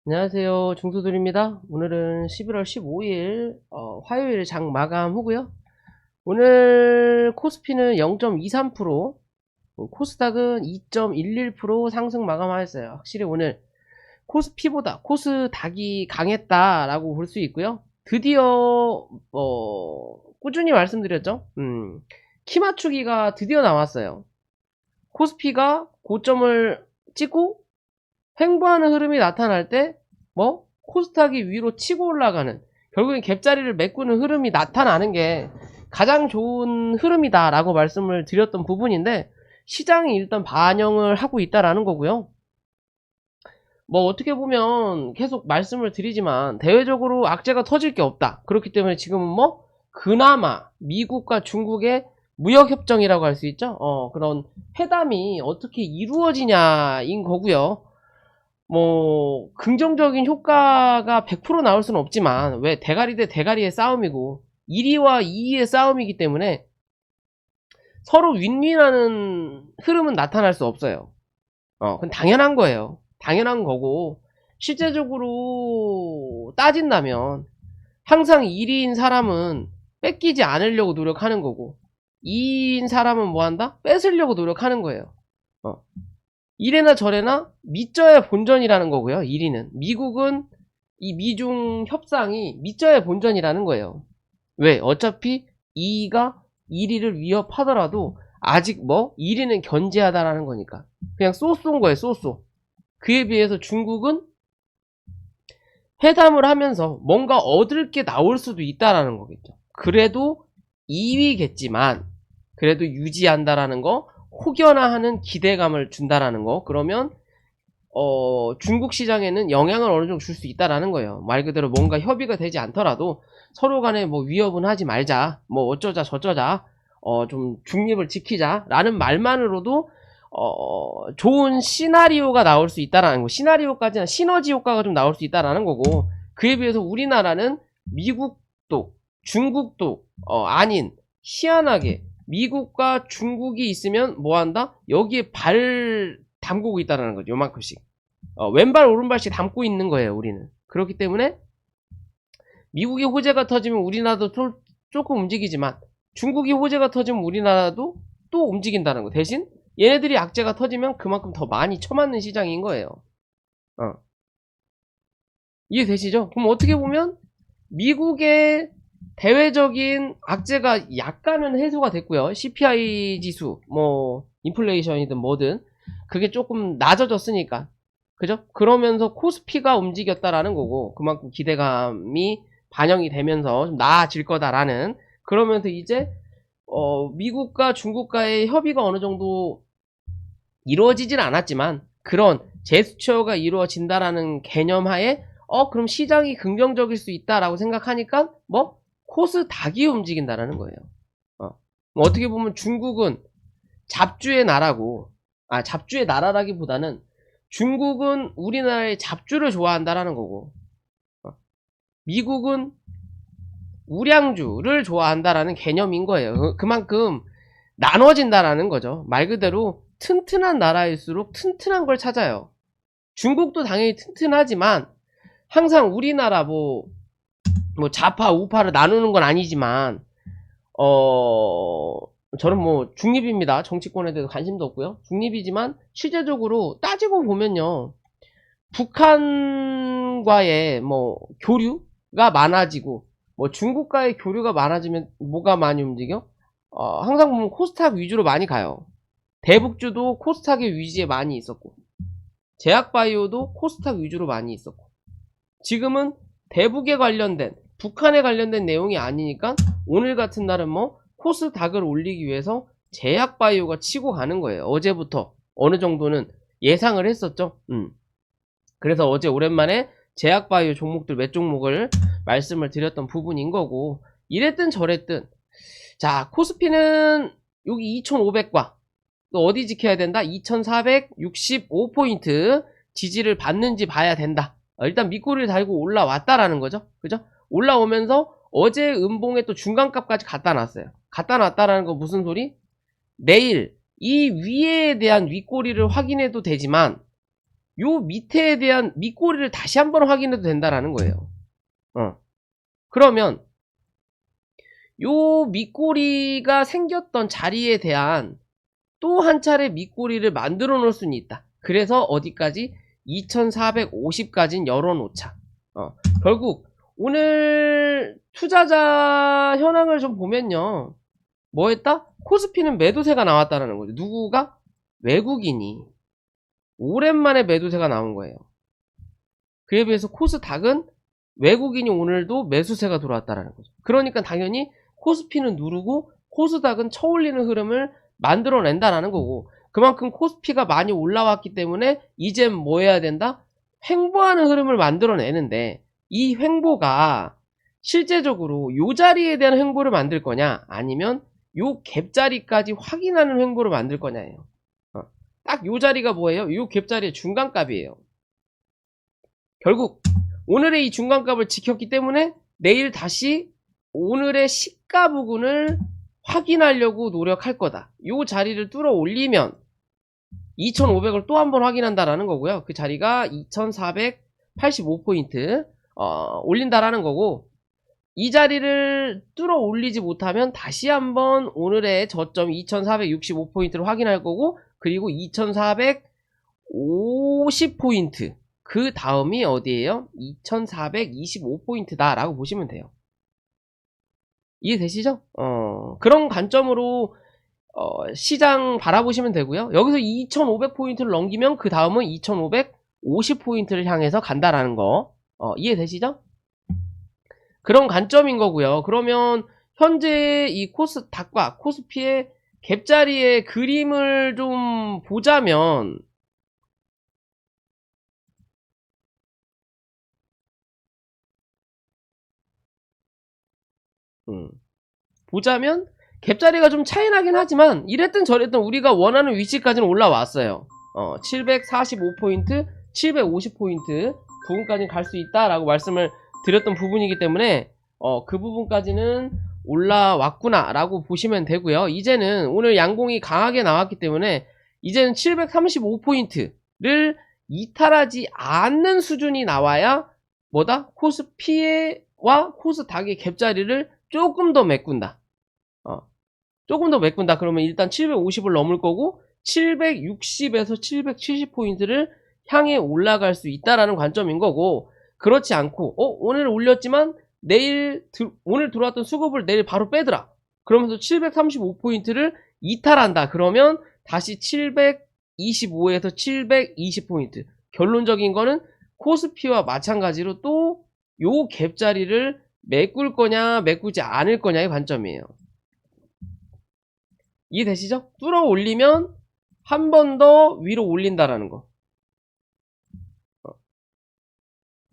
안녕하세요. 중수들입니다. 오늘은 11월 15일 화요일 장 마감 후고요. 오늘 코스피는 0.23%, 코스닥은 2.11% 상승 마감하였어요. 확실히 오늘 코스피보다 코스닥이 강했다라고 볼 수 있고요. 드디어 꾸준히 말씀드렸죠. 키 맞추기가 드디어 나왔어요. 코스피가 고점을 찍고 횡보하는 흐름이 나타날 때 코스닥이 위로 치고 올라가는, 결국엔 갭자리를 메꾸는 흐름이 나타나는 게 가장 좋은 흐름이다 라고 말씀을 드렸던 부분인데, 시장이 일단 반영을 하고 있다라는 거고요. 어떻게 보면 계속 말씀을 드리지만 대외적으로 악재가 터질 게 없다. 그렇기 때문에 지금은 그나마 미국과 중국의 무역협정이라고 할 수 있죠. 그런 회담이 어떻게 이루어지냐인 거고요. 긍정적인 효과가 100% 나올 수는 없지만, 왜 대가리 대 대가리의 싸움이고 1위와 2위의 싸움이기 때문에 서로 윈윈하는 흐름은 나타날 수 없어요. 그건 당연한 거예요. 당연한 거고, 실제적으로 따진다면 항상 1위인 사람은 뺏기지 않으려고 노력하는 거고, 2위인 사람은 뭐한다? 뺏으려고 노력하는 거예요. 이래나 저래나 믿져야 본전이라는 거고요. 1위는. 미국은 이 미중 협상이 믿져야 본전이라는 거예요. 왜? 어차피 2위가 1위를 위협하더라도 아직 1위는 견제하다라는 거니까. 그냥 쏘쏜 거예요. 쏘쏘. 그에 비해서 중국은 회담을 하면서 뭔가 얻을 게 나올 수도 있다라는 거겠죠. 그래도 2위겠지만 그래도 유지한다라는 거, 혹여나 하는 기대감을 준다라는 거. 그러면 중국 시장에는 영향을 어느 정도 줄 수 있다라는 거예요. 말 그대로 뭔가 협의가 되지 않더라도 서로 간에 위협은 하지 말자, 어쩌자 저쩌자, 좀 중립을 지키자 라는 말만으로도 좋은 시나리오가 나올 수 있다라는 거. 시나리오까지는 시너지 효과가 좀 나올 수 있다라는 거고, 그에 비해서 우리나라는 미국도 중국도 아닌, 희한하게 미국과 중국이 있으면 뭐한다? 여기에 발 담그고 있다는 거죠. 요만큼씩. 왼발 오른발씩 담고 있는 거예요. 우리는. 그렇기 때문에 미국의 호재가 터지면 우리나라도 조금 움직이지만, 중국이 호재가 터지면 우리나라도 또 움직인다는 거. 대신 얘네들이 악재가 터지면 그만큼 더 많이 쳐맞는 시장인 거예요. 이해되시죠? 그럼 어떻게 보면 미국의 대외적인 악재가 약간은 해소가 됐고요. CPI 지수, 인플레이션이든 뭐든 그게 조금 낮아졌으니까, 그죠? 그러면서 코스피가 움직였다라는 거고, 그만큼 기대감이 반영이 되면서 좀 나아질 거다라는. 그러면서 이제 미국과 중국과의 협의가 어느 정도 이루어지진 않았지만 그런 제스처가 이루어진다라는 개념 하에 그럼 시장이 긍정적일 수 있다라고 생각하니까 코스닥이 움직인다라는 거예요. 어떻게 보면 중국은 잡주의 나라고, 잡주의 나라라기보다는 중국은 우리나라의 잡주를 좋아한다라는 거고, 미국은 우량주를 좋아한다라는 개념인 거예요. 그만큼 나눠진다라는 거죠. 말 그대로 튼튼한 나라일수록 튼튼한 걸 찾아요. 중국도 당연히 튼튼하지만 항상 우리나라 좌파 우파를 나누는 건 아니지만 저는 중립입니다. 정치권에 대해서 관심도 없고요. 중립이지만 실제적으로 따지고 보면요, 북한과의 교류가 많아지고 중국과의 교류가 많아지면 뭐가 많이 움직여? 항상 보면 코스닥 위주로 많이 가요. 대북주도 코스닥의 위지에 많이 있었고, 제약바이오도 코스닥 위주로 많이 있었고, 지금은 대북에 관련된, 북한에 관련된 내용이 아니니까 오늘 같은 날은 코스닥을 올리기 위해서 제약바이오가 치고 가는 거예요. 어제부터 어느 정도는 예상을 했었죠. 그래서 어제 오랜만에 제약바이오 종목들 몇 종목을 말씀을 드렸던 부분인 거고, 이랬든 저랬든 자, 코스피는 여기 2500과 또 어디 지켜야 된다? 2465포인트 지지를 받는지 봐야 된다. 일단 밑꼬리를 달고 올라왔다라는 거죠. 그죠? 올라오면서 어제 음봉에 또 중간값까지 갖다 놨어요. 갖다 놨다라는 거 무슨 소리? 내일 이 위에 대한 윗꼬리를 확인해도 되지만 요 밑에에 대한 밑꼬리를 다시 한번 확인해도 된다라는 거예요. 그러면 요 밑꼬리가 생겼던 자리에 대한 또 한 차례 밑꼬리를 만들어 놓을 수는 있다. 그래서 어디까지? 2450까지는 열어놓자. 결국 오늘 투자자 현황을 좀 보면요, 뭐 했다? 코스피는 매도세가 나왔다는 거죠. 누구가? 외국인이 오랜만에 매도세가 나온 거예요. 그에 비해서 코스닥은 외국인이 오늘도 매수세가 들어왔다는 거죠. 그러니까 당연히 코스피는 누르고 코스닥은 쳐올리는 흐름을 만들어낸다라는 거고, 그만큼 코스피가 많이 올라왔기 때문에 이젠 뭐 해야 된다? 횡보하는 흐름을 만들어내는데, 이 횡보가 실제적으로 요 자리에 대한 횡보를 만들 거냐, 아니면 요 갭자리까지 확인하는 횡보를 만들 거냐예요. 딱 요 자리가 뭐예요? 요 갭자리의 중간값이에요. 결국 오늘의 이 중간값을 지켰기 때문에 내일 다시 오늘의 시가 부근을 확인하려고 노력할 거다. 요 자리를 뚫어 올리면 2500을 또 한 번 확인한다라는 거고요. 그 자리가 2485포인트 올린다라는 거고, 이 자리를 뚫어 올리지 못하면 다시 한번 오늘의 저점 2465포인트를 확인할 거고, 그리고 2450포인트 그 다음이 어디예요? 2425포인트다 라고 보시면 돼요. 이해되시죠? 그런 관점으로 시장 바라보시면 되고요. 여기서 2500포인트를 넘기면 그 다음은 2550포인트를 향해서 간다라는 거 이해되시죠? 그런 관점인 거고요. 그러면 현재 이 코스닥과 코스피의 갭자리의 그림을 좀 보자면, 갭자리가 좀 차이 나긴 하지만 이랬든 저랬든 우리가 원하는 위치까지는 올라왔어요. 745포인트, 750포인트 부분까지 갈 수 있다라고 말씀을 드렸던 부분이기 때문에 그 부분까지는 올라왔구나 라고 보시면 되고요. 이제는 오늘 양공이 강하게 나왔기 때문에 이제는 735포인트를 이탈하지 않는 수준이 나와야 뭐다? 코스피와 코스닥의 갭자리를 조금 더 메꾼다. 조금 더 메꾼다. 그러면 일단 750을 넘을 거고 760에서 770포인트를 향해 올라갈 수 있다라는 관점인 거고, 그렇지 않고 오늘 올렸지만 오늘 들어왔던 수급을 내일 바로 빼더라. 그러면서 735포인트를 이탈한다. 그러면 다시 725에서 720포인트. 결론적인 거는 코스피와 마찬가지로 또 요 갭자리를 메꿀 거냐 메꾸지 않을 거냐의 관점이에요. 이해되시죠? 뚫어 올리면 한 번 더 위로 올린다라는 거.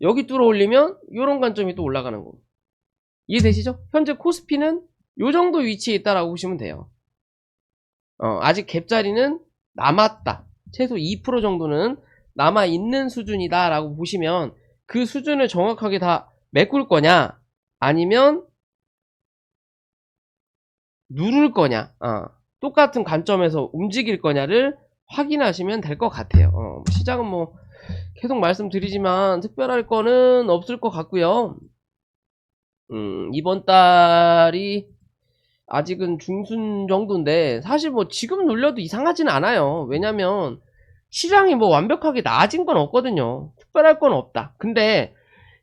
여기 뚫어 올리면 요런 관점이 또 올라가는 거. 이해되시죠? 현재 코스피는 요 정도 위치에 있다라고 보시면 돼요. 아직 갭자리는 남았다. 최소 2% 정도는 남아있는 수준이다 라고 보시면, 그 수준을 정확하게 다 메꿀 거냐 아니면 누를 거냐, 똑같은 관점에서 움직일 거냐를 확인하시면 될 것 같아요. 시장은 뭐 계속 말씀드리지만 특별할 거는 없을 것 같고요. 이번 달이 아직은 중순 정도인데 사실 뭐 지금 눌려도 이상하지는 않아요. 왜냐면 시장이 뭐 완벽하게 나아진 건 없거든요. 특별할 건 없다. 근데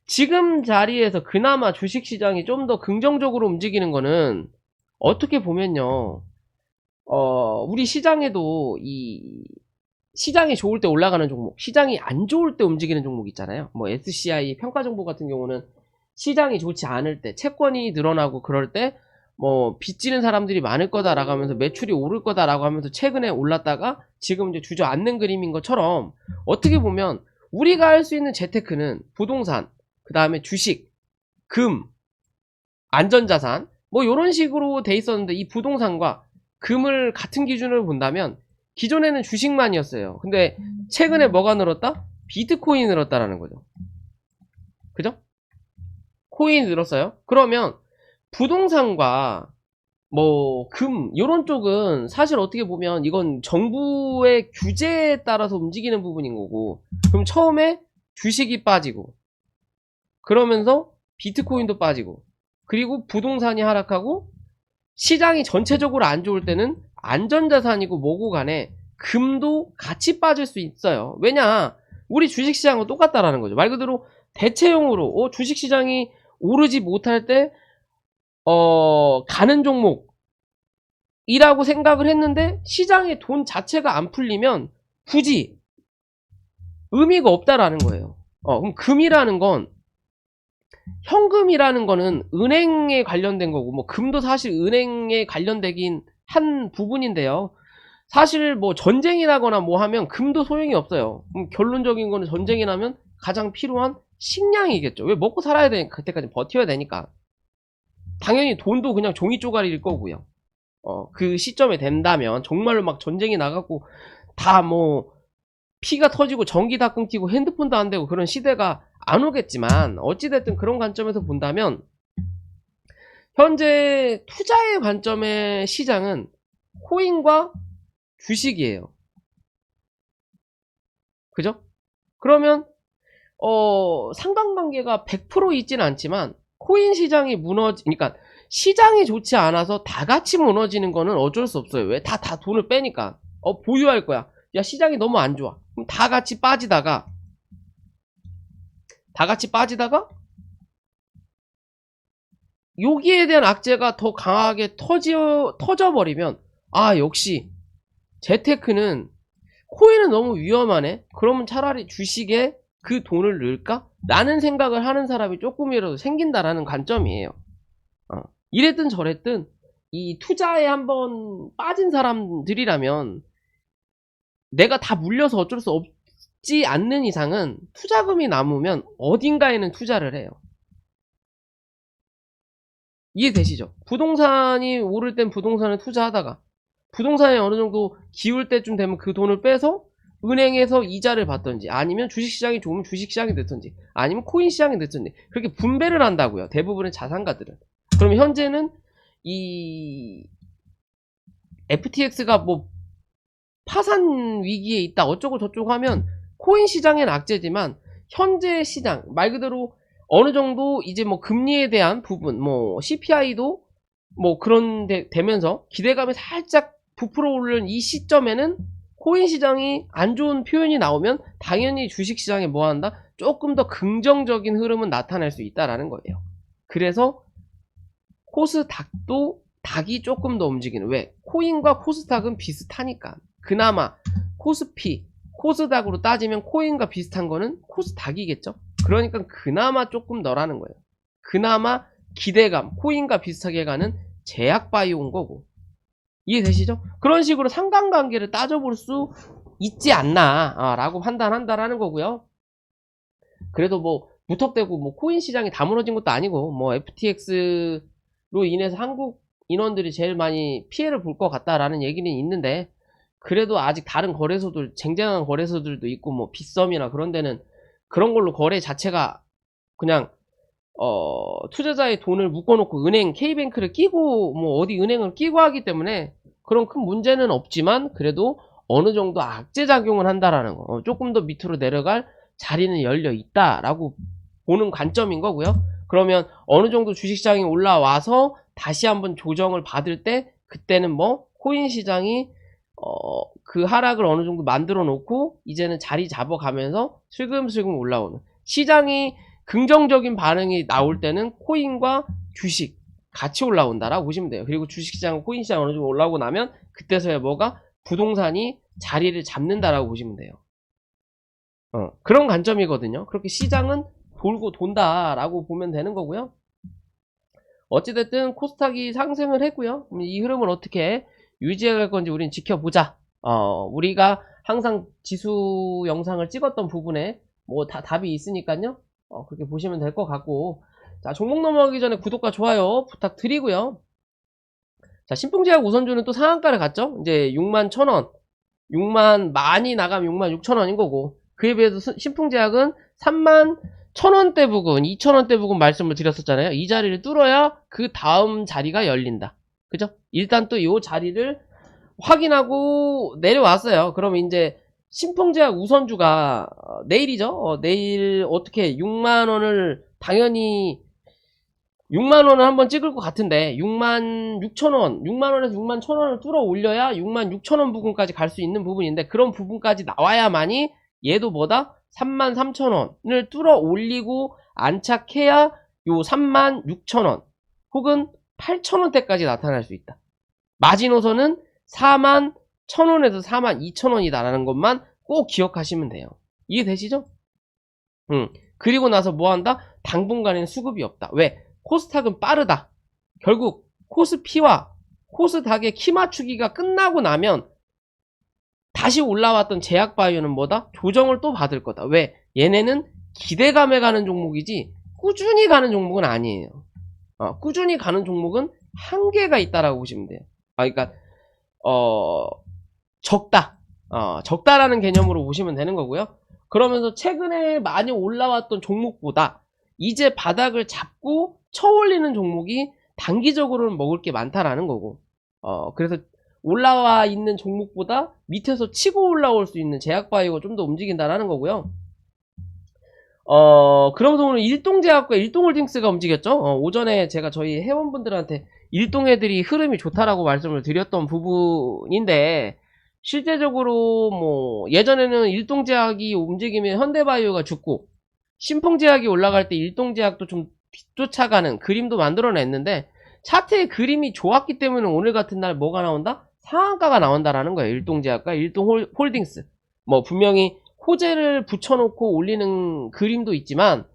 지금 자리에서 그나마 주식시장이 좀 더 긍정적으로 움직이는 거는 어떻게 보면요, 우리 시장에도 이 시장이 좋을 때 올라가는 종목, 시장이 안 좋을 때 움직이는 종목 있잖아요. 뭐 SCI 평가정보 같은 경우는 시장이 좋지 않을 때, 채권이 늘어나고 그럴 때 뭐 빚지는 사람들이 많을 거다라고 하면서 매출이 오를 거다라고 하면서 최근에 올랐다가 지금 이제 주저앉는 그림인 것처럼, 어떻게 보면 우리가 할 수 있는 재테크는 부동산, 그 다음에 주식, 금, 안전자산 뭐 이런 식으로 돼 있었는데, 이 부동산과 금을 같은 기준으로 본다면 기존에는 주식만이었어요. 근데 최근에 뭐가 늘었다? 비트코인이 늘었다라는 거죠. 그죠? 코인이 늘었어요. 그러면 부동산과 뭐 요런 쪽은 사실 어떻게 보면 이건 정부의 규제에 따라서 움직이는 부분인 거고, 그럼 처음에 주식이 빠지고 그러면서 비트코인도 빠지고 그리고 부동산이 하락하고 시장이 전체적으로 안 좋을 때는 안전자산이고 뭐고 간에 금도 같이 빠질 수 있어요. 왜냐, 우리 주식시장은 똑같다라는 거죠. 말 그대로 대체용으로 주식시장이 오르지 못할 때 가는 종목이라고 생각을 했는데 시장에 돈 자체가 안 풀리면 굳이 의미가 없다라는 거예요. 그럼 금이라는 건, 현금이라는 거는 은행에 관련된 거고, 뭐 금도 사실 은행에 관련되긴 한 부분인데요. 사실 뭐 전쟁이 나거나 뭐 하면 금도 소용이 없어요. 결론적인 거는 전쟁이 나면 가장 필요한 식량이겠죠. 왜? 먹고 살아야 되니까, 그때까지 버텨야 되니까. 당연히 돈도 그냥 종이 쪼가리일 거고요. 그 시점에 된다면 정말로 막 전쟁이 나갖고 다 뭐 피가 터지고 전기 다 끊기고 핸드폰도 안 되고 그런 시대가 안 오겠지만, 어찌됐든 그런 관점에서 본다면 현재 투자의 관점의 시장은 코인과 주식이에요. 그죠? 그러면 상관관계가 100% 있지는 않지만, 코인 시장이 그러니까 시장이 좋지 않아서 다 같이 무너지는 거는 어쩔 수 없어요. 왜? 다 돈을 빼니까. 보유할 거야. 야, 시장이 너무 안 좋아. 그럼 다 같이 빠지다가 여기에 대한 악재가 더 강하게 터져버리면, 역시 재테크는, 코인은 너무 위험하네. 그러면 차라리 주식에 그 돈을 넣을까? 라는 생각을 하는 사람이 조금이라도 생긴다라는 관점이에요. 이랬든 저랬든 이 투자에 한번 빠진 사람들이라면 내가 다 물려서 어쩔 수 없지 않는 이상은 투자금이 남으면 어딘가에는 투자를 해요. 이해되시죠? 부동산이 오를 땐 부동산에 투자하다가 부동산이 어느 정도 기울 때쯤 되면 그 돈을 빼서 은행에서 이자를 받던지, 아니면 주식시장이 좋으면 주식시장이 넣던지, 아니면 코인시장에 넣던지, 그렇게 분배를 한다고요. 대부분의 자산가들은. 그럼 현재는 이 FTX가 뭐 파산 위기에 있다 어쩌고 저쩌고 하면 코인 시장엔 악재지만, 현재 시장 말 그대로 어느 정도 이제 뭐 금리에 대한 부분, 뭐 CPI도 뭐 그런 되면서 기대감이 살짝 부풀어 오르는 이 시점에는 코인 시장이 안 좋은 표현이 나오면 당연히 주식 시장에 뭐 한다? 조금 더 긍정적인 흐름은 나타날 수 있다라는 거예요. 그래서 코스닥도 닭이 조금 더 움직이는, 왜? 코인과 코스닥은 비슷하니까. 그나마 코스닥으로 따지면 코인과 비슷한 거는 코스닥이겠죠. 그러니까 그나마 조금 덜하는 거예요. 그나마 기대감, 코인과 비슷하게 가는 제약바이오인 거고. 이해되시죠? 그런 식으로 상관관계를 따져볼 수 있지 않나 라고 판단한다라는 거고요. 그래도 뭐 무턱대고 뭐 코인 시장이 다 무너진 것도 아니고, 뭐 FTX로 인해서 한국 인원들이 제일 많이 피해를 볼 것 같다라는 얘기는 있는데, 그래도 아직 다른 거래소들, 쟁쟁한 거래소들도 있고, 뭐 빗썸이나 그런 데는 그런 걸로 거래 자체가 그냥 투자자의 돈을 묶어놓고 은행, K뱅크를 끼고 뭐 어디 은행을 끼고 하기 때문에 그런 큰 문제는 없지만, 그래도 어느 정도 악재작용을 한다라는 거, 조금 더 밑으로 내려갈 자리는 열려 있다라고 보는 관점인 거고요. 그러면 어느 정도 주식시장이 올라와서 다시 한번 조정을 받을 때, 그때는 뭐 코인 시장이 그 하락을 어느 정도 만들어 놓고 이제는 자리 잡아가면서 슬금슬금 올라오는, 시장이 긍정적인 반응이 나올 때는 코인과 주식 같이 올라온다라고 보시면 돼요. 그리고 주식시장, 코인시장 어느 정도 올라오고 나면 그때서야 뭐가 부동산이 자리를 잡는다라고 보시면 돼요. 그런 관점이거든요. 그렇게 시장은 돌고 돈다라고 보면 되는 거고요. 어찌됐든 코스닥이 상승을 했고요. 이 흐름을 어떻게 유지해 갈 건지 우리는 지켜보자. 우리가 항상 지수 영상을 찍었던 부분에 뭐 다 답이 있으니까요. 그렇게 보시면 될 것 같고, 자, 종목 넘어가기 전에 구독과 좋아요 부탁드리고요. 자, 신풍제약 우선주는 또 상한가를 갔죠. 이제 61,000원, 많이 나가면 66,000원인 거고, 그에 비해서 신풍제약은 31,000원대 부근, 2,000원대 부근 말씀을 드렸었잖아요. 이 자리를 뚫어야 그 다음 자리가 열린다. 그죠? 일단 또 요 자리를 확인하고 내려왔어요. 그러면 이제 신풍제약 우선주가 내일이죠. 내일 어떻게 6만원을 당연히 6만원을 한번 찍을 것 같은데 6만 6천원 6만원에서 6만 1천원을 뚫어 올려야 6만 6천원 부분까지 갈 수 있는 부분인데, 그런 부분까지 나와야만이 얘도 뭐다? 3만 3천원을 뚫어 올리고 안착해야 요 3만 6천원 혹은 8천원대까지 나타날 수 있다. 마지노선은 4만 1천원에서 4만 2천원이다라는 것만 꼭 기억하시면 돼요. 이해되시죠? 그리고 나서 뭐 한다? 당분간에는 수급이 없다. 왜? 코스닥은 빠르다. 결국 코스피와 코스닥의 키 맞추기가 끝나고 나면 다시 올라왔던 제약바이오는 뭐다? 조정을 또 받을 거다. 왜? 얘네는 기대감에 가는 종목이지 꾸준히 가는 종목은 아니에요. 꾸준히 가는 종목은 한계가 있다라고 보시면 돼요. 그러니까 적다. 적다라는 개념으로 보시면 되는 거고요. 그러면서 최근에 많이 올라왔던 종목보다 이제 바닥을 잡고 쳐올리는 종목이 단기적으로는 먹을 게 많다라는 거고, 그래서 올라와 있는 종목보다 밑에서 치고 올라올 수 있는 제약바이오가 좀 더 움직인다라는 거고요. 그러면서 오늘 일동제약과 일동홀딩스가 움직였죠. 오전에 제가 저희 회원분들한테 일동애들이 흐름이 좋다라고 말씀을 드렸던 부분인데, 실제적으로 뭐 예전에는 일동제약이 움직이면 현대바이오가 죽고 신풍제약이 올라갈 때 일동제약도 좀 뒤쫓아가는 그림도 만들어냈는데, 차트의 그림이 좋았기 때문에 오늘 같은 날 뭐가 나온다? 상한가가 나온다라는 거예요. 일동제약과 일동홀딩스. 뭐 분명히 호재를 붙여놓고 올리는 그림도 있지만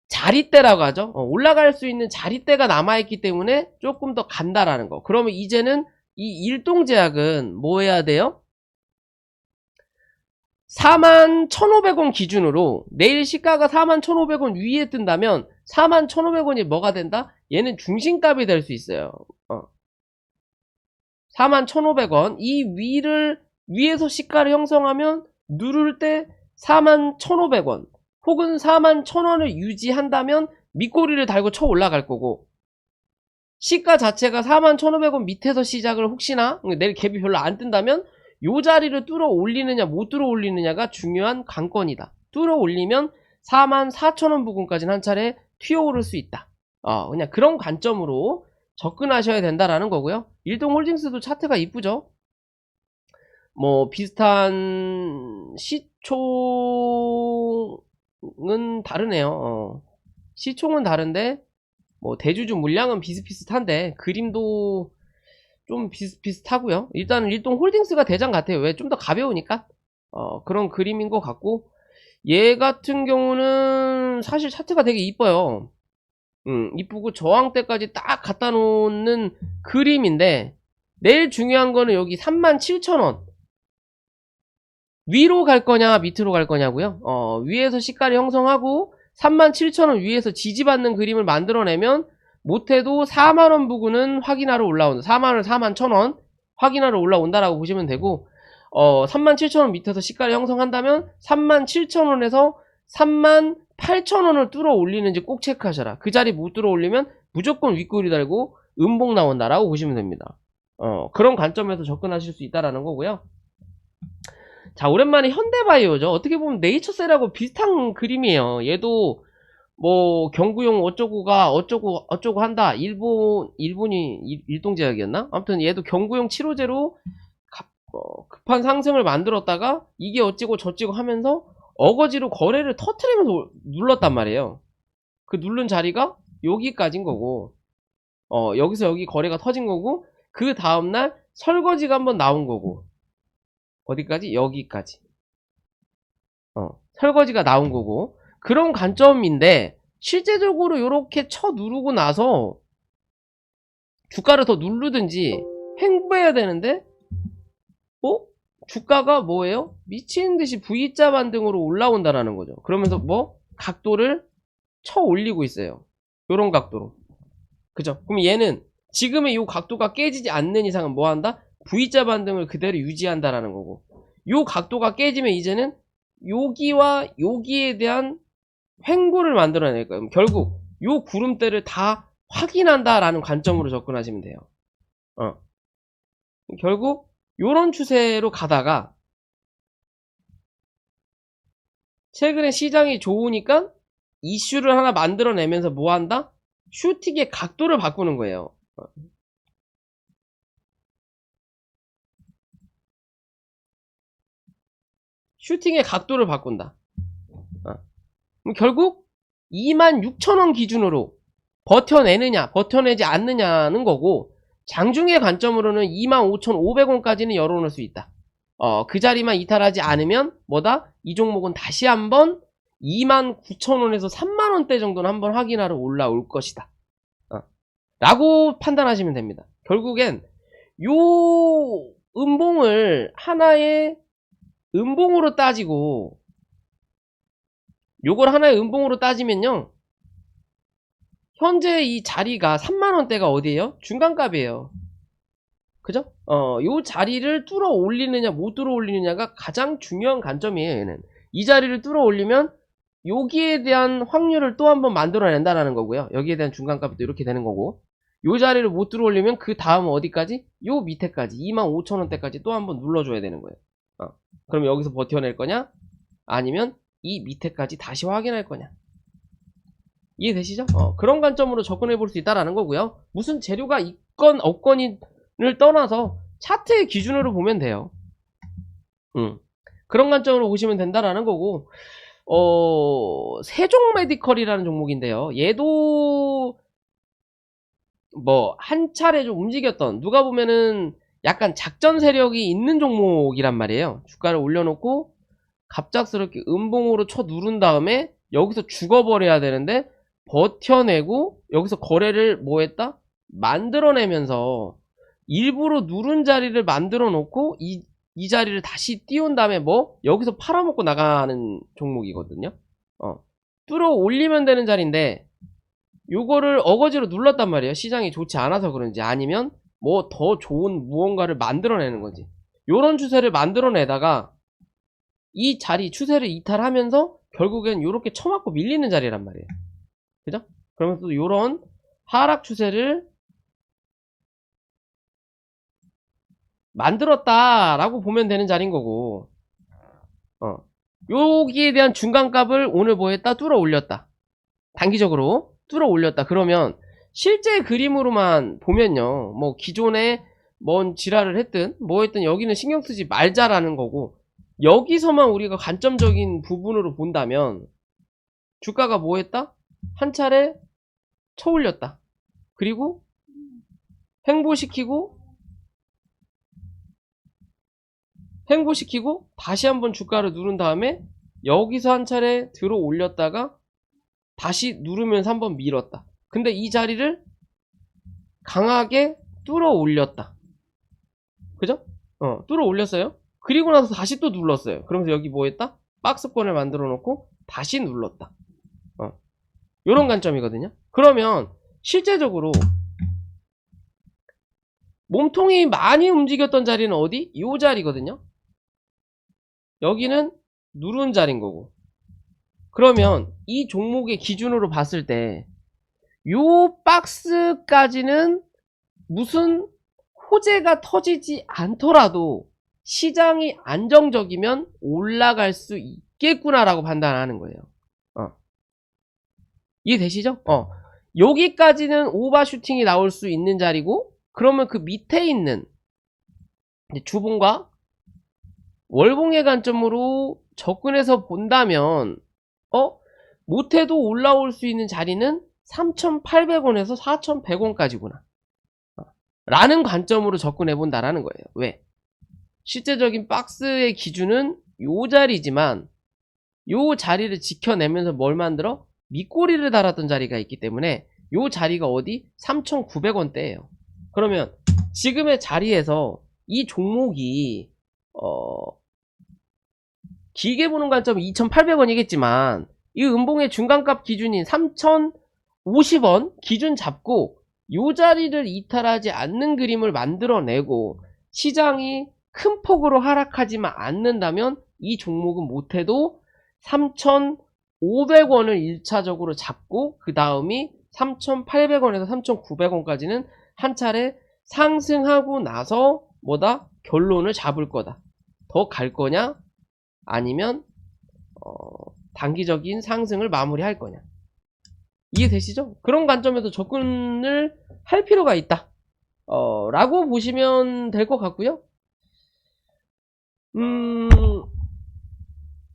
자리대라고 하죠. 올라갈 수 있는 자리대가 남아있기 때문에 조금 더 간다라는 거. 그러면 이제는 이 일동제약은 뭐 해야 돼요? 4만 1,500원 기준으로 내일 시가가 4만 1,500원 위에 뜬다면 4만 1,500원이 뭐가 된다? 얘는 중심값이 될 수 있어요. 4만 1,500원 이 위에서 시가를 형성하면 누를 때 4만 1,500원 혹은 4만 1,000원을 유지한다면 밑꼬리를 달고 쳐 올라갈 거고, 시가 자체가 4만 1,500원 밑에서 시작을 혹시나 내일 갭이 별로 안 뜬다면 요 자리를 뚫어 올리느냐 못 뚫어 올리느냐가 중요한 관건이다. 뚫어 올리면 4만 4천원 부근까지는 한 차례 튀어오를 수 있다. 그냥 그런 관점으로 접근하셔야 된다라는 거고요. 일동홀딩스도 차트가 이쁘죠. 뭐 비슷한 시총은 다르네요. 시총은 다른데 뭐 대주주 물량은 비슷비슷한데 그림도 좀 비슷비슷하고요. 일단은 일동홀딩스가 대장 같아요. 왜? 좀 더 가벼우니까. 그런 그림인 것 같고, 얘 같은 경우는 사실 차트가 되게 이뻐요. 이쁘고 저항대까지 딱 갖다 놓는 그림인데, 내일 중요한 거는 여기 37,000원 위로 갈 거냐 밑으로 갈 거냐고요. 위에서 시가를 형성하고 37,000원 위에서 지지받는 그림을 만들어내면 못해도 4만원 부근은 확인하러 올라온다. 4만원, 4만 1,000원 확인하러 올라온다라고 보시면 되고, 37,000원 밑에서 시가를 형성한다면 37,000원에서 38,000원을 뚫어 올리는지 꼭 체크하셔라. 그 자리 못 뚫어 올리면 무조건 윗꼬리 달고 음봉 나온다라고 보시면 됩니다. 그런 관점에서 접근하실 수 있다라는 거고요. 자, 오랜만에 현대바이오죠. 어떻게 보면 네이처셀하고 비슷한 그림이에요. 얘도 뭐 경구용 어쩌고 한다. 일본이 일동제약이었나? 아무튼 얘도 경구용 치료제로 급한 상승을 만들었다가 이게 어찌고 저찌고 하면서 어거지로 거래를 터트리면서 눌렀단 말이에요. 그 누른 자리가 여기까지인 거고, 여기서 여기 거래가 터진 거고, 그 다음날 설거지가 한번 나온 거고, 어디까지? 여기까지. 설거지가 나온 거고, 그런 관점인데, 실제적으로 이렇게 쳐 누르고 나서 주가를 더 누르든지 횡보해야 되는데, 주가가 뭐예요? 미친듯이 V자 반등으로 올라온다라는 거죠. 그러면서 뭐? 각도를 쳐 올리고 있어요. 요런 각도로. 그죠? 그럼 얘는 지금의 요 각도가 깨지지 않는 이상은 뭐 한다? V자 반등을 그대로 유지한다라는 거고, 요 각도가 깨지면 이제는 여기와 여기에 대한 횡보를 만들어낼 거예요. 결국 요 구름대를 다 확인한다라는 관점으로 접근하시면 돼요. 결국 요런 추세로 가다가 최근에 시장이 좋으니까 이슈를 하나 만들어내면서 뭐 한다? 슈팅의 각도를 바꾸는 거예요. 슈팅의 각도를 바꾼다. 그럼 결국 26,000원 기준으로 버텨내느냐 버텨내지 않느냐는 거고, 장중의 관점으로는 25,500원까지는 열어놓을 수 있다. 그 자리만 이탈하지 않으면 뭐다? 이 종목은 다시 한번 29,000원에서 3만원대 정도는 한번 확인하러 올라올 것이다 라고 판단하시면 됩니다. 결국엔 요 음봉을 하나의 음봉으로 따지고, 요걸 하나의 음봉으로 따지면요, 현재 이 자리가 3만원대가 어디에요? 중간값이에요. 그죠? 요 자리를 뚫어 올리느냐 못 뚫어 올리느냐가 가장 중요한 관점이에요. 얘는 이 자리를 뚫어 올리면 여기에 대한 확률을 또 한번 만들어낸다라는 거고요. 여기에 대한 중간값이 또 이렇게 되는 거고, 요 자리를 못 뚫어 올리면 그 다음 어디까지? 요 밑에까지 25,000원대까지 또 한번 눌러줘야 되는 거예요. 그럼 여기서 버텨낼 거냐? 아니면 이 밑에까지 다시 확인할 거냐? 이해되시죠? 그런 관점으로 접근해 볼 수 있다라는 거고요. 무슨 재료가 있건 없건을 떠나서 차트의 기준으로 보면 돼요. 그런 관점으로 보시면 된다라는 거고, 세종 메디컬이라는 종목인데요. 얘도 뭐 한 차례 좀 움직였던, 누가 보면은 약간 작전 세력이 있는 종목이란 말이에요. 주가를 올려놓고 갑작스럽게 음봉으로 쳐 누른 다음에 여기서 죽어버려야 되는데 버텨내고 여기서 거래를 뭐 했다? 만들어내면서 일부러 누른 자리를 만들어 놓고 이 자리를 다시 띄운 다음에 뭐 여기서 팔아먹고 나가는 종목이거든요. 뚫어 올리면 되는 자리인데 요거를 어거지로 눌렀단 말이에요. 시장이 좋지 않아서 그런지, 아니면 뭐 더 좋은 무언가를 만들어내는 건지, 요런 추세를 만들어내다가 이 자리 추세를 이탈하면서 결국엔 요렇게 쳐맞고 밀리는 자리란 말이에요. 그죠? 그러면서 또 요런 하락 추세를 만들었다라고 보면 되는 자리인 거고, 여기에 대한 중간값을 오늘 뭐 했다? 뚫어 올렸다. 단기적으로 뚫어 올렸다. 그러면 실제 그림으로만 보면요, 뭐 기존에 뭔 지랄을 했든 뭐 했든 여기는 신경 쓰지 말자라는 거고, 여기서만 우리가 관점적인 부분으로 본다면 주가가 뭐 했다? 한 차례 쳐 올렸다. 그리고 횡보시키고 다시 한번 주가를 누른 다음에 여기서 한 차례 들어 올렸다가 다시 누르면서 한번 밀었다. 근데 이 자리를 강하게 뚫어 올렸다. 그죠? 뚫어 올렸어요. 그리고 나서 다시 또 눌렀어요. 그러면서 여기 뭐 했다? 박스권을 만들어 놓고 다시 눌렀다. 요런 관점이거든요. 그러면 실제적으로 몸통이 많이 움직였던 자리는 어디? 요 자리거든요. 여기는 누른 자리인 거고. 그러면 이 종목의 기준으로 봤을 때 요 박스까지는 무슨 호재가 터지지 않더라도 시장이 안정적이면 올라갈 수 있겠구나라고 판단하는 거예요. 이해되시죠? 여기까지는 오버슈팅이 나올 수 있는 자리고, 그러면 그 밑에 있는 주봉과 월봉의 관점으로 접근해서 본다면 못해도 올라올 수 있는 자리는 3,800원에서 4,100원까지구나 라는 관점으로 접근해 본다라는 거예요. 왜? 실제적인 박스의 기준은 요 자리지만 요 자리를 지켜내면서 뭘 만들어? 밑꼬리를 달았던 자리가 있기 때문에 요 자리가 어디? 3,900원대예요. 그러면 지금의 자리에서 이 종목이 길게 보는 관점은 2,800원이겠지만 이 음봉의 중간값 기준인 3,050원 기준 잡고 요 자리를 이탈하지 않는 그림을 만들어내고 시장이 큰 폭으로 하락하지만 않는다면 이 종목은 못해도 3,500원을 1차적으로 잡고 그 다음이 3,800원에서 3,900원까지는 한 차례 상승하고 나서 뭐다? 결론을 잡을 거다. 더 갈 거냐? 아니면 단기적인 상승을 마무리할 거냐. 이해되시죠? 그런 관점에서 접근을 할 필요가 있다. 라고 보시면 될 것 같고요.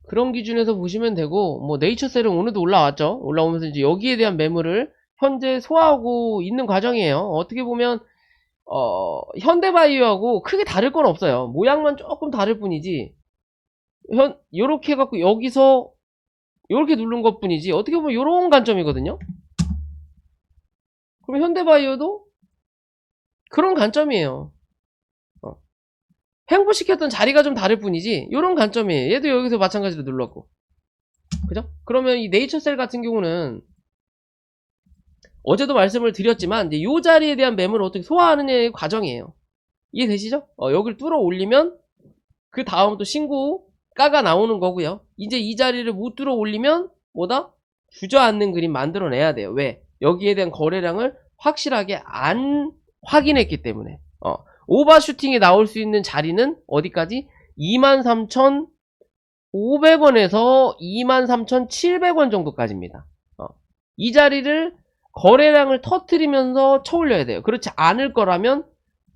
그런 기준에서 보시면 되고, 뭐 네이처셀은 오늘도 올라왔죠. 올라오면서 이제 여기에 대한 매물을 현재 소화하고 있는 과정이에요. 어떻게 보면 현대바이오하고 크게 다를 건 없어요. 모양만 조금 다를 뿐이지. 요렇게 해갖고 여기서 요렇게 누른 것 뿐이지. 어떻게 보면 요런 관점이거든요. 그럼 현대바이오도 그런 관점이에요. 횡보시켰던 자리가 좀 다를 뿐이지 요런 관점이에요. 얘도 여기서 마찬가지로 눌렀고, 그죠? 그러면 이 네이처셀 같은 경우는 어제도 말씀을 드렸지만 이제 요 자리에 대한 매물을 어떻게 소화하느냐의 과정이에요. 이해되시죠? 여기를 뚫어 올리면 그 다음 또 신고가가 나오는 거고요. 이제 이 자리를 못 뚫어 올리면 뭐다? 주저앉는 그림 만들어내야 돼요. 왜? 여기에 대한 거래량을 확실하게 안 확인했기 때문에. 오버슈팅이 나올 수 있는 자리는 어디까지? 23,500원에서 23,700원 정도까지입니다. 이 자리를 거래량을 터트리면서 쳐올려야 돼요. 그렇지 않을 거라면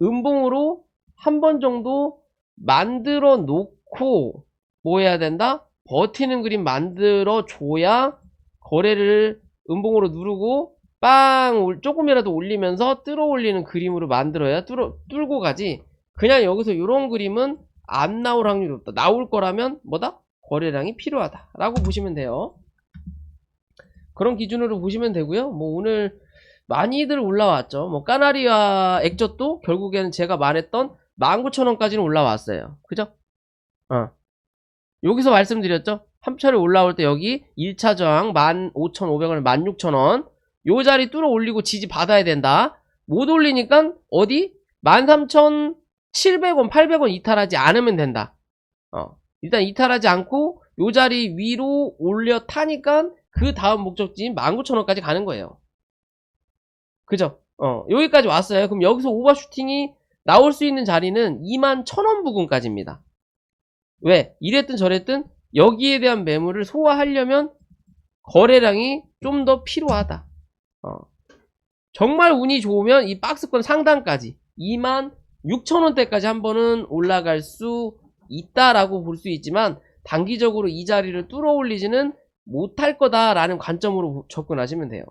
음봉으로 한 번 정도 만들어 놓고 뭐 해야 된다? 버티는 그림 만들어 줘야 거래를 음봉으로 누르고 빵 조금이라도 올리면서 뚫어 올리는 그림으로 만들어야 뚫고 가지. 그냥 여기서 이런 그림은 안 나올 확률이 없다. 나올 거라면 뭐다? 거래량이 필요하다 라고 보시면 돼요. 그런 기준으로 보시면 되고요. 뭐 오늘 많이들 올라왔죠. 뭐 까나리와 액젓도 결국에는 제가 말했던 19,000원까지는 올라왔어요. 그죠? 여기서 말씀드렸죠. 한 차례 올라올 때 여기 1차 저항 15,500원, 16,000원 요 자리 뚫어 올리고 지지 받아야 된다. 못 올리니까 어디? 13,700원, 800원 이탈하지 않으면 된다. 일단 이탈하지 않고 요 자리 위로 올려 타니까 그 다음 목적지인 19,000원까지 가는 거예요. 그죠? 여기까지 왔어요. 그럼 여기서 오버슈팅이 나올 수 있는 자리는 21,000원 부근까지입니다. 왜? 이랬든 저랬든 여기에 대한 매물을 소화하려면 거래량이 좀 더 필요하다. 정말 운이 좋으면 이 박스권 상단까지 26,000원대까지 한 번은 올라갈 수 있다라고 볼 수 있지만 단기적으로 이 자리를 뚫어 올리지는 못할 거다라는 관점으로 접근하시면 돼요.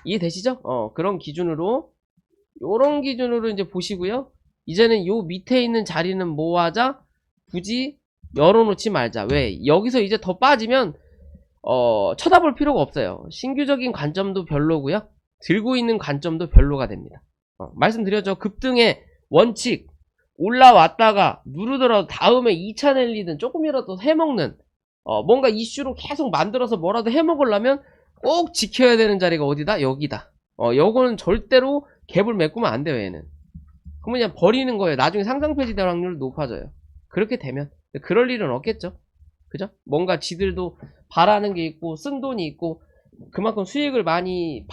이해되시죠? 그런 기준으로 요런 기준으로 이제 보시고요. 이제는 요 밑에 있는 자리는 뭐 하자? 굳이 열어놓지 말자. 왜? 여기서 이제 더 빠지면 쳐다볼 필요가 없어요. 신규적인 관점도 별로고요. 들고 있는 관점도 별로가 됩니다. 말씀드렸죠. 급등의 원칙 올라왔다가 누르더라도 다음에 2차 랠리든 조금이라도 해먹는 뭔가 이슈로 계속 만들어서 뭐라도 해먹으려면 꼭 지켜야 되는 자리가 어디다? 여기다. 요거는 절대로 갭을 메꾸면 안 돼요. 얘는. 그럼 그냥 버리는 거예요. 나중에 상장 폐지될 확률이 높아져요. 그렇게 되면. 그럴 일은 없겠죠. 그죠? 뭔가 지들도 바라는 게 있고 쓴 돈이 있고 그만큼 수익을 많이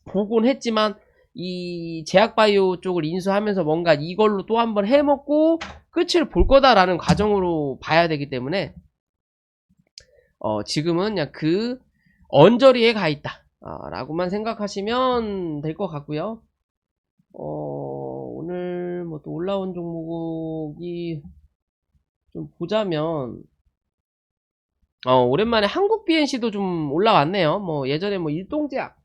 보곤 했지만 이 제약바이오 쪽을 인수하면서 뭔가 이걸로 또 한번 해먹고 끝을 볼 거다라는 과정으로 봐야 되기 때문에 지금은 그냥 그 언저리에 가 있다 라고만 생각하시면 될 것 같고요. 오늘 뭐 또 올라온 종목이 좀 보자면 오랜만에 한국 BNC도 좀 올라왔네요. 뭐 예전에 뭐 일동제약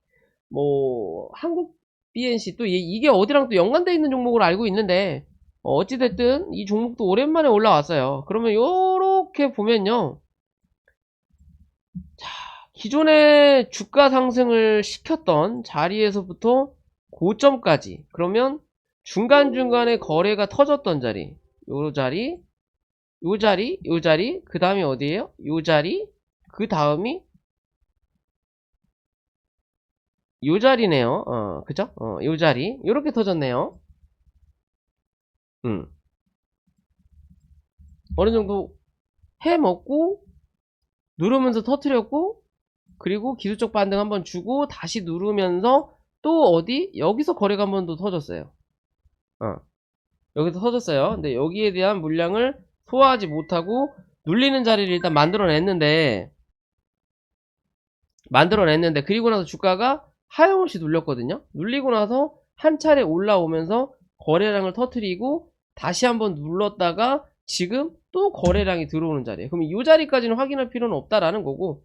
뭐 한국 BNC 또 이게 어디랑 또 연관되어 있는 종목으로 알고 있는데 어찌됐든 이 종목도 오랜만에 올라왔어요. 그러면 요렇게 보면요, 자, 기존에 주가 상승을 시켰던 자리에서부터 고점까지, 그러면 중간중간에 거래가 터졌던 자리, 요 자리, 요 자리, 요 자리, 그 다음이 어디예요? 요 자리, 그 다음이 요 자리네요. 그죠? 요 자리. 요렇게 터졌네요. 어느 정도 해먹고, 누르면서 터트렸고, 그리고 기술적 반등 한번 주고 다시 누르면서 또 어디? 여기서 거래가 한 번 더 터졌어요. 여기서 터졌어요. 근데 여기에 대한 물량을 소화하지 못하고 눌리는 자리를 일단 만들어냈는데 그리고 나서 주가가 하염없이 눌렸거든요. 눌리고 나서 한 차례 올라오면서 거래량을 터트리고 다시 한번 눌렀다가 지금 또 거래량이 들어오는 자리에, 그럼 이 자리까지는 확인할 필요는 없다라는 거고,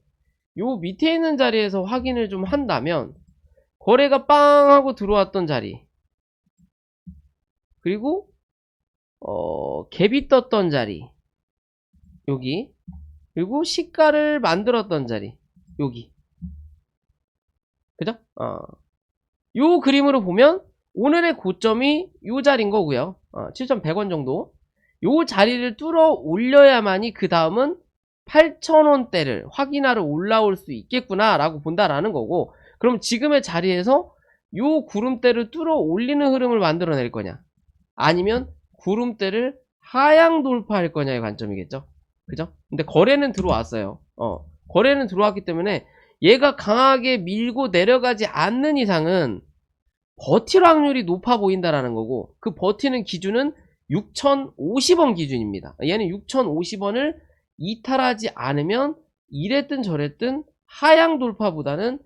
요 밑에 있는 자리에서 확인을 좀 한다면 거래가 빵 하고 들어왔던 자리, 그리고 갭이 떴던 자리 여기, 그리고 시가를 만들었던 자리 여기, 그죠? 요 그림으로 보면 오늘의 고점이 요 자리인 거고요. 7,100원 정도. 요 자리를 뚫어 올려야만이 그 다음은 8,000원대를 확인하러 올라올 수 있겠구나 라고 본다라는 거고, 그럼 지금의 자리에서 요 구름대를 뚫어 올리는 흐름을 만들어낼 거냐, 아니면 구름대를 하향 돌파할 거냐의 관점이겠죠. 그죠? 근데 거래는 들어왔어요. 거래는 들어왔기 때문에 얘가 강하게 밀고 내려가지 않는 이상은 버틸 확률이 높아 보인다라는 거고, 그 버티는 기준은 6,050원 기준입니다. 얘는 6,050원을 이탈하지 않으면 이랬든 저랬든 하향 돌파보다는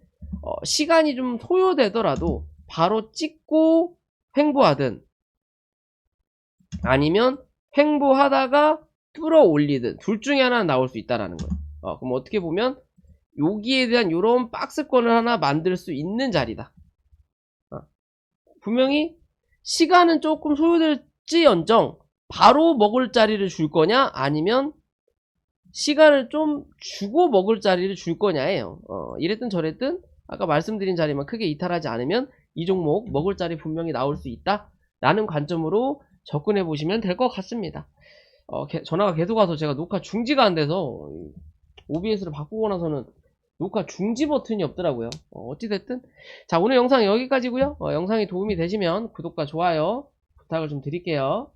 시간이 좀 소요되더라도 바로 찍고 횡보하든 아니면 횡보하다가 뚫어 올리든 둘 중에 하나는 나올 수 있다라는 거예요. 그럼 어떻게 보면 여기에 대한 이런 박스권을 하나 만들 수 있는 자리다. 분명히 시간은 조금 소요될지언정 바로 먹을 자리를 줄 거냐, 아니면 시간을 좀 주고 먹을 자리를 줄 거냐예요. 이랬든 저랬든 아까 말씀드린 자리만 크게 이탈하지 않으면 이 종목 먹을 자리 분명히 나올 수 있다 라는 관점으로 접근해 보시면 될 것 같습니다. 전화가 계속 와서 제가 녹화 중지가 안 돼서 OBS를 바꾸고 나서는 녹화 중지 버튼이 없더라고요. 어찌됐든 자, 오늘 영상 여기까지고요. 영상이 도움이 되시면 구독과 좋아요 부탁을 좀 드릴게요.